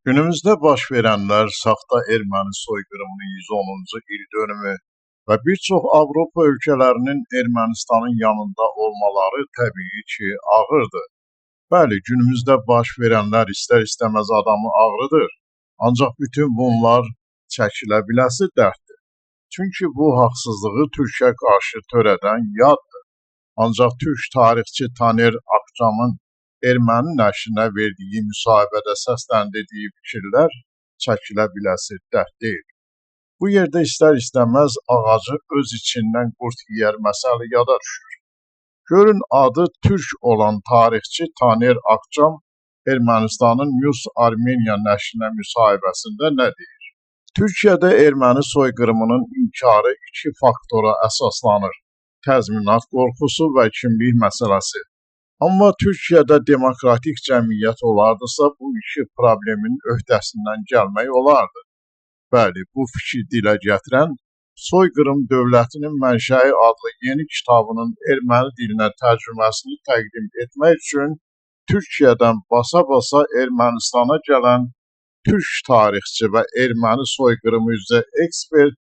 Günümüzdə baş verənlər saxta erməni soyqırımının 110-cu il dönümü və bir çox Avropa ölkələrinin Ermənistanın yanında olmaları təbii ki, ağırdır. Bəli, günümüzdə baş verənlər istər-istəməz adamı ağrıdır. Ancaq bütün bunlar çəkilə biləsi dərddir. Çünki bu haqsızlığı Türkiyə qarşı törədən yaddır. Ancaq türk tarixçi Taner Akçamın erməni nəşrinə verdiyi müsahibədə səsləndirdiyi fikirlər çəkilə biləsi dərd deyil. Bu yerdə istər-istəməz ağacı öz içindən qurd yeyər məsəli yada düşür. Görün adı türk olan tarixçi Taner Akçam Ermənistanın News Armenia nəşrinə müsahibəsində nə deyir? Türkiyədə erməni soyqırımının inkarı iki faktora əsaslanır: təzminat qorxusu və kimlik məsələsi. Amma Türkiyədə demokratik cəmiyyət olardısa, bu iki problemin öhdəsindən gəlmək olardı. Bəli, bu fikri dilə gətirən Soyqırım Dövlətinin Mənşəyi adlı yeni kitabının erməni dilinə tərcüməsini təqdim etmək üçün Türkiyədən basa-basa Ermənistana gələn türk tarixçi və erməni soyqırımı üzrə ekspert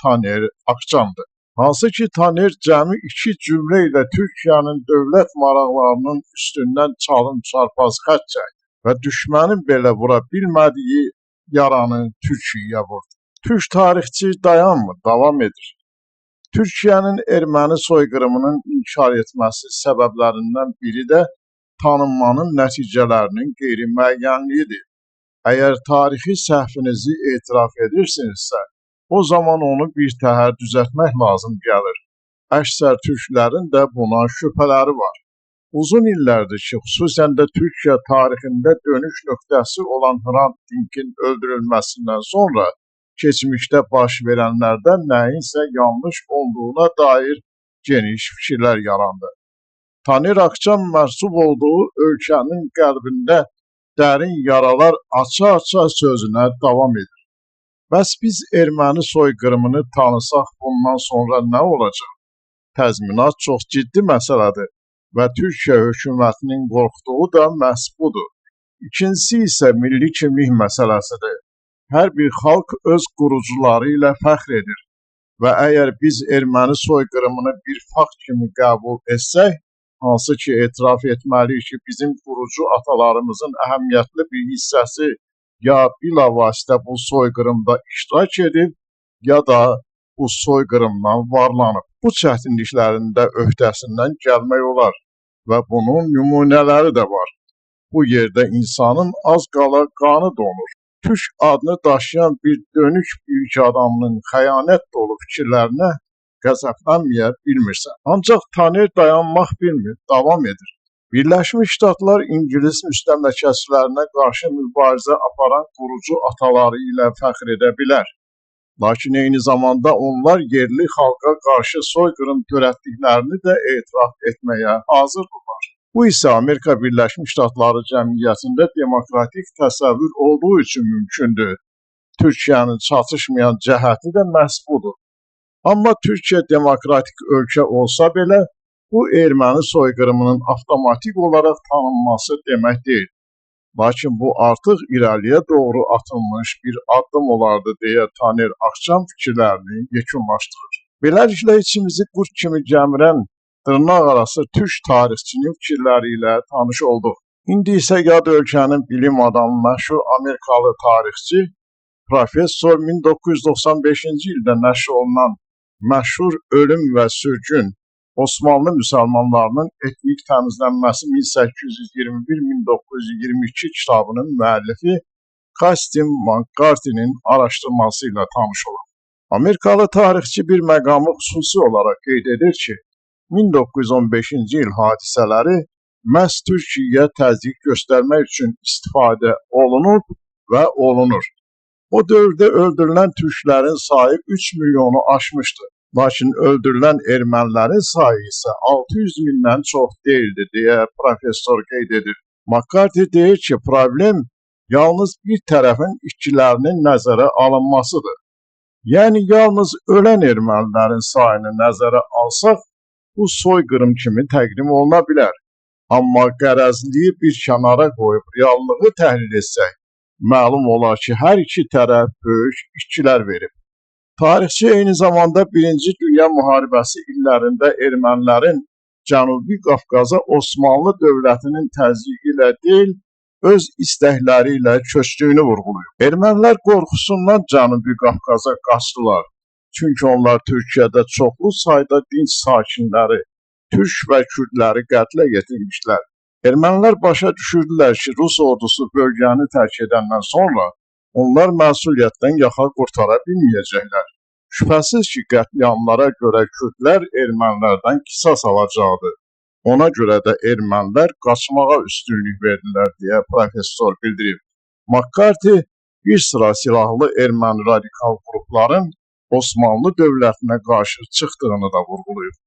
Taner Akçamdır. Hansı ki, Taner cəmi iki cümlə ilə Türkiyənin dövlət maraqlarının üstündən çalım-çarpaz xətt çəkdi və düşmənin belə vura bilmədiyi yaranı Türkiyəyə vurdu. Türk tarixçi dayanmır, davam edir. Türkiyənin erməni soyqırımının inkar etməsi səbəblərindən biri də tanınmanın nəticələrinin qeyri-müəyyənliyidir. Əgər tarixi səhvinizi etiraf edirsinizsə, o zaman onu bir təhər düzəltmək lazım gəlir. Əksər türklərin də buna şübhələri var. Uzun illərdir ki, xüsusən də Türkiyə tarixində dönüş nöqtəsi olan Hrant Dink'in öldürülməsindən sonra keçmişdə baş verənlərdə nəyinsə yanlış olduğuna dair geniş fikirlər yarandı. Taner Akçam mənsub olduğu ölkənin qəlbində dərin yaralar aça-aça sözünə davam edir. Bəs biz erməni soyqırımını tanısaq bundan sonra nə olacaq? Təzminat çox ciddi məsələdir və Türkiyə hökumətinin qorxduğu da məhz budur. İkincisi isə milli kimlik məsələsidir. Hər bir xalq öz qurucuları ilə fəxr edir və əgər biz erməni soyqırımını bir fakt kimi qəbul etsək, hansı ki etiraf etməliyik ki, bizim qurucu atalarımızın əhəmiyyətli bir hissəsi ya bilavasitə bu soyqırımda iştirak edib, ya da bu soyqırımdan varlanıb. Bu çətinliklərin də öhdəsindən gəlmək olar və bunun nümunələri də var. Bu yerdə insanın az qala qanı donur. Türk adını daşıyan bir dönük büyük adamının xəyanət dolu fikirlərinə qəzəblənməyə bilmirsən. Ancaq Taner dayanmaq bilmir, davam edir. Birləşmiş Ştatlar İngilis müstəmləkəçilərinə qarşı mübarizə aparan qurucu ataları ilə fəxr edə bilər. Lakin eyni zamanda onlar yerli xalqa qarşı soyqırım törətdiklərini də etiraf etməyə hazırdırlar. Bu isə Amerika Birləşmiş Ştatları cəmiyyətində demokratik təsəvvür olduğu üçün mümkündür. Türkiyənin çatışmayan cəhəti də məhz budur. Amma Türkiyə demokratik ölkə olsa belə, bu erməni soyqırımının avtomatik olaraq tanınması demək deyil. Lakin bu artıq irəliyə doğru atılmış bir addım olardı deyə Taner Akçam fikirlərini yekunlaşdırır. Beləliklə içimizi qurd kimi gəmirən dırnaq arası türk tarixçinin fikirləri ilə tanış olduq. İndi isə yad ölkənin bilim adamı məşhur Amerikalı tarixçi Professor 1995-ci ildə nəşr olunan məşhur Ölüm və Sürgün Osmanlı müsəlmanlarının etnik təmizlənməsi 1821-1922 kitabının müəllifi Kastim McCarthy'nin araşdırması ilə tanış olaq. Amerikalı tarixçi bir məqamı xüsusi olaraq qeyd edir ki, 1915-ci il hadisələri məhz Türkiyəyə təzyiq göstərmək üçün istifadə olunub və olunur. O dövrdə öldürülən türklərin sayı 3 milyonu aşmışdı. Lakin öldürülən ermənilərin sayı isə 600 mindən çox deyildi deyə professor qeyd edir. McCarthy deyir ki, problem yalnız bir tərəfin itkilərinin nəzərə alınmasıdır. Yəni, yalnız ölən ermənilərin sayını nəzərə alsaq, bu soyqırım kimi təqdim oluna bilər. Amma qərəzliyi bir kənara qoyub reallığı təhlil etsək, Məlum olar ki, hər iki tərəf böyük itkilər verib. Tarixçi eyni zamanda Birinci Dünya Müharibəsi illərində ermənilərin Cənubi Qafqaza Osmanlı dövlətinin təzyiqi ilə deyil, öz istəkləri ilə köçdüyünü vurğulayıb. Ermənilər qorxusundan Cənubi Qafqaza qaçdılar. Çünki onlar Türkiyədə çoxlu sayda dinc sakinləri, türk və kürdləri qətlə yetirmişlər. Ermənilər başa düşürdülər ki, Rus ordusu bölgəni tərk edəndən sonra onlar məsuliyyətdən yaxa qurtara bilməyəcəklər. Şübhəsiz ki, qətliamlara görə kürdlər ermənilərdən qisas alacaqdır. Ona görə də ermənilər qaçmağa üstünlük verdilər deyə professor bildirib. McCarthy bir sıra silahlı erməni radikal qrupların Osmanlı dövlətinə qarşı çıxdığını da vurğulayıb.